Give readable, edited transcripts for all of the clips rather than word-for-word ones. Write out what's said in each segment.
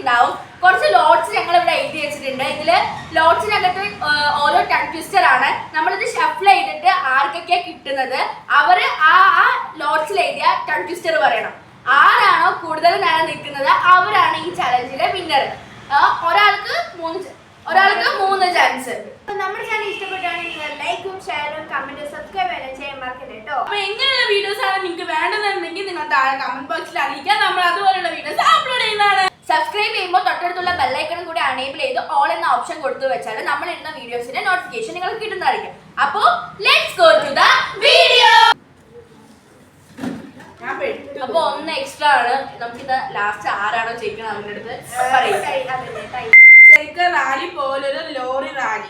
കണ്ടിട്ടുണ്ടാവും. കുറച്ച് ലോട്ട്സ് ഞങ്ങൾ ഇവിടെ എഴുതി വെച്ചിട്ടുണ്ട്. ഇതില് ലോട്ട്സിനകത്ത് ഓരോ ടങ് ട്വിസ്റ്റർ ആണ്. നമ്മളിത് ഷഫിൾ ചെയ്തിട്ട് ആർക്കൊക്കെയാ കിട്ടുന്നത് അവര് ആ ലോട്ട്സിൽ എഴുതിയ ടങ് ട്വിസ്റ്റർ പറയണം. ആരാണോ കൂടുതൽ നേരം നിൽക്കുന്നത് അവരാണ് ഈ ചലഞ്ചിലെ വിന്നർ. ഒരാൾക്ക് 3 ചാൻസ്. നമ്മുടെ ചാനൽ ഇഷ്ടപ്പെട്ടാണെങ്കിൽ നിങ്ങൾ ലൈക്കും ഷെയറും കമന്റും സബ്സ്ക്രൈബ് ചെയ്യാൻ മറക്കരുത് കേട്ടോ. അപ്പൊ എങ്ങനെയുള്ള വീഡിയോസ് ആണ് നിങ്ങൾക്ക് വേണ്ടതെന്നുണ്ടെങ്കിൽ നിങ്ങൾ താഴെ കമന്റ് ബോക്സിൽ അറിയിക്കാം. നമ്മൾ അതുപോലുള്ള വീഡിയോസ് അപ്ലോഡ് ചെയ്യുന്നതാണ്. സബ്സ്ക്രൈബ് ചെയ്യുമ്പോൾ തൊട്ടടുത്തുള്ള ബെല്ലൈക്കണും കൂടി അനേബിൾ ചെയ്ത് ഓൾ എന്ന ഓപ്ഷൻ കൊടുത്തു വെച്ചാൽ നമ്മൾ ഇടുന്ന വീഡിയോസിന്റെ നോട്ടിഫിക്കേഷൻ നിങ്ങൾക്ക് കിട്ടുന്നതായിരിക്കും. അപ്പോ let's go to the video. അപ്പൊ ഒന്ന് എക്സ്ട്രാ ആണ്. നമുക്കിത് ലാസ്റ്റ് ആരാണോ ജയിക്കണം അവരുടെ അടുത്ത് പറയും. റാലി പോലൊരു ലോറി റാലി.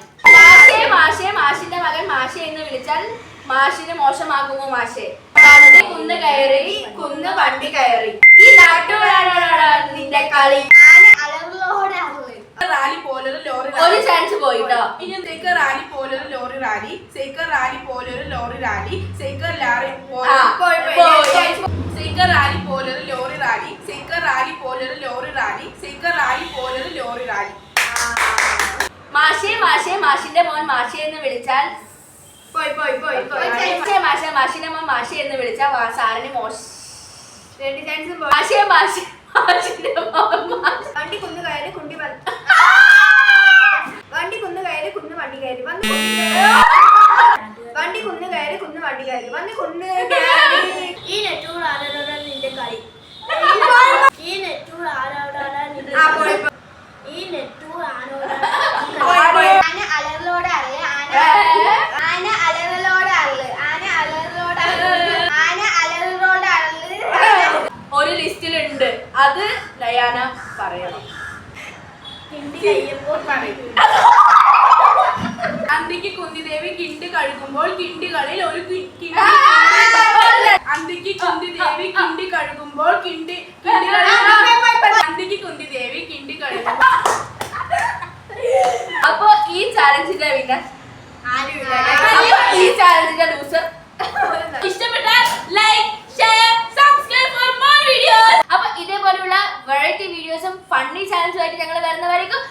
മാഷിന്റെ മകൻ മാഷെ എന്ന് വിളിച്ചാൽ മാഷിന് മോശമാകുമോ മാഷെ? പണ്ട് കുന്ന് കയറി കുന്ന് വണ്ടി കയറി ഈ നാട്ടുകാരാണ് നിന്റെ കളി. റാലി പോലൊരു ലോറി. ഒരു ചാൻസ് പോയിട്ടോ. ഇനി സൈക്കിൾ റാലി പോലൊരു ലോറി റാലി. സൈക്കിൾ റാലി പോലൊരു lorry rally. Cycle rally cycle rally പോലൊരു ലോറി റാലി. സൈക്കിൾ റാലി പോലൊരു ലോറി റാലി. സൈക്കിൾ റാലി പോലൊരു ലോറി റാലി. മാഷിന്റെ മോൻ മാഷെ എന്ന് വിളിച്ചാൽ മാഷിന്റെ മോൻ മാഷെ എന്ന് വിളിച്ചാൽ സാറിന് വണ്ടി കുന്ന് കയറി കുണ്ടി വണ്ടി കുന്ന് കയറി കുന്ന് വണ്ടി കയറി വണ്ടി കുന്ന് കയറി കുന്ന് വണ്ടി കയറി വന്ന് കുന്ന് ഈ നെറ്റൂർ ആരോടാ നിന്റെ കളി. ഈ നെറ്റൂർ ആരോടാ നിന്റെ ഈ നെറ്റൂർ ആരോടാ ആന അലറിലോടെ അറല് ആന അലറിലോടെ അറല് ആന അലറിലോടെ ആന അലറിലോടെ അറല് ഒരു ലിസ്റ്റിലുണ്ട്. അത് ലയാന പറയണം. കിണ്ടി കഴിയുമ്പോൾ പറയും. അന്തിക്ക് കുന്തിദേവി കിണ്ടി കഴുകുമ്പോൾ കിണ്ടികളിൽ ഒരു അന്തിക്ക് കുന്തിദേവി കിണ്ടി കഴുകുമ്പോൾ അന്തിക്ക് കുന്തിദേവി കിണ്ടി കഴുകുമ്പോൾ. അപ്പൊ ഈ ചാലഞ്ചിന്റെ വിന്നർ ആരുമില്ല. ഈ ചാലഞ്ചിന്റെ ലൂസർ. ഇഷ്ടപ്പെട്ടാൽ like share subscribe for more videos. അപ്പൊ ഇതേപോലെയുള്ള വെറൈറ്റി വീഡിയോസും ഫണ്ണി ചാലഞ്ചുമായിട്ട് ഞങ്ങൾ വരുന്നവരേക്കും